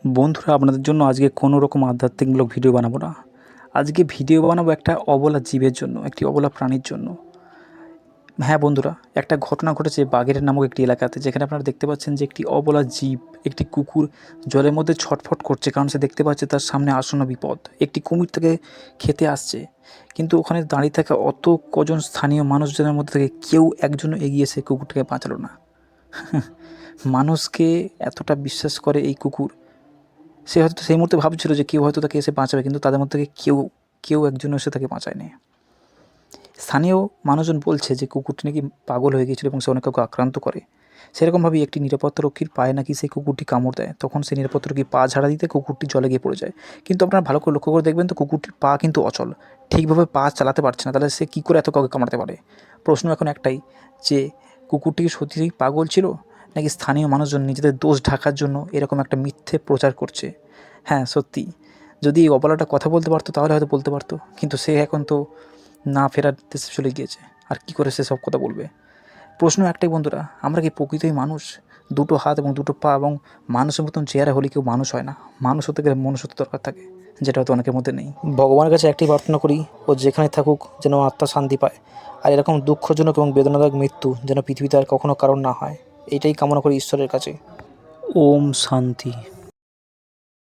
বন্ধুরা, আপনাদের জন্য আজকে কোনো রকম আধ্যাত্মিকমূলক ভিডিও বানাবো না। আজকে ভিডিও বানাবো একটা অবলা জীবের জন্য, একটি অবলা প্রাণীর জন্য। হ্যাঁ বন্ধুরা, একটা ঘটনা ঘটেছে বাগেরহাট নামক একটি এলাকাতে, যেখানে আপনারা দেখতে পাচ্ছেন যে একটি অবলা জীব, একটি কুকুর জলের মধ্যে ছটফট করছে, কারণ সে দেখতে পাচ্ছে তার সামনে আসন্ন বিপদ। একটি কুমির তাকে খেতে আসছে, কিন্তু ওখানে দাঁড়িয়ে থাকা অত কজন স্থানীয় মানুষজনের মধ্যে থেকে কেউ একজনও এগিয়ে এসে কুকুরটাকে বাঁচালো না। মানুষকে এতটা বিশ্বাস করে এই কুকুর, সে হয়তো সেই মুহূর্তে ভাবছিল যে কেউ হয়তো তাকে এসে বাঁচাবে, কিন্তু তাদের মধ্যে থেকে কেউ একজন এসে তাকে বাঁচায়নি। স্থানীয় মানুষজন বলছে যে কুকুরটি নাকি পাগল হয়ে গিয়েছিল এবং সে অনেক কাউকে আক্রান্ত করে। সেরকমভাবেই একটি নিরাপত্তারক্ষীর পায়ে নাকি সেই কুকুরটি কামড় দেয়। তখন সেই নিরাপত্তারক্ষী পা ঝাড়া দিতে কুকুরটি জলে গিয়ে পড়ে যায়। কিন্তু আপনারা ভালো করে লক্ষ্য করে দেখবেন তো, কুকুরটির পা কিন্তু অচল, ঠিকভাবে পা চালাতে পারছে না। তাহলে সে কী করে এত কাউকে কামড়াতে পারে? প্রশ্ন এখন একটাই, যে কুকুরটি সত্যিই পাগল ছিল, নাকি স্থানীয় মানুষজন নিজেদের দোষ ঢাকার জন্য এরকম একটা মিথ্যে প্রচার করছে? হ্যাঁ সত্যি, যদি এই অবলাটা কথা বলতে পারতো তাহলে হয়তো বলতে পারতো, কিন্তু সে এখন তো না ফেরার দেশে চলে গিয়েছে। আর কি করে সে সব কথা বলবে? প্রশ্ন একটাই বন্ধুরা, আমরা কি প্রকৃতই মানুষ? দুটো হাত এবং দুটো পা এবং মানুষের মতন চেহারা হলে কেউ মানুষ হয় না। মানুষ হতে গেলে মনুষ্যত্ব দরকার থাকে, যেটা হয়তো অনেকের মধ্যে নেই। ভগবানের কাছে একটি প্রার্থনা করি, ও যেখানে থাকুক যেন আত্মা শান্তি পায়, আর এরকম দুঃখজনক এবং বেদনাদায়ক মৃত্যু যেন পৃথিবীতে আর কখনো কারণ না হয়, এইটাই কামনা করি ঈশ্বরের কাছে। ওম শান্তি।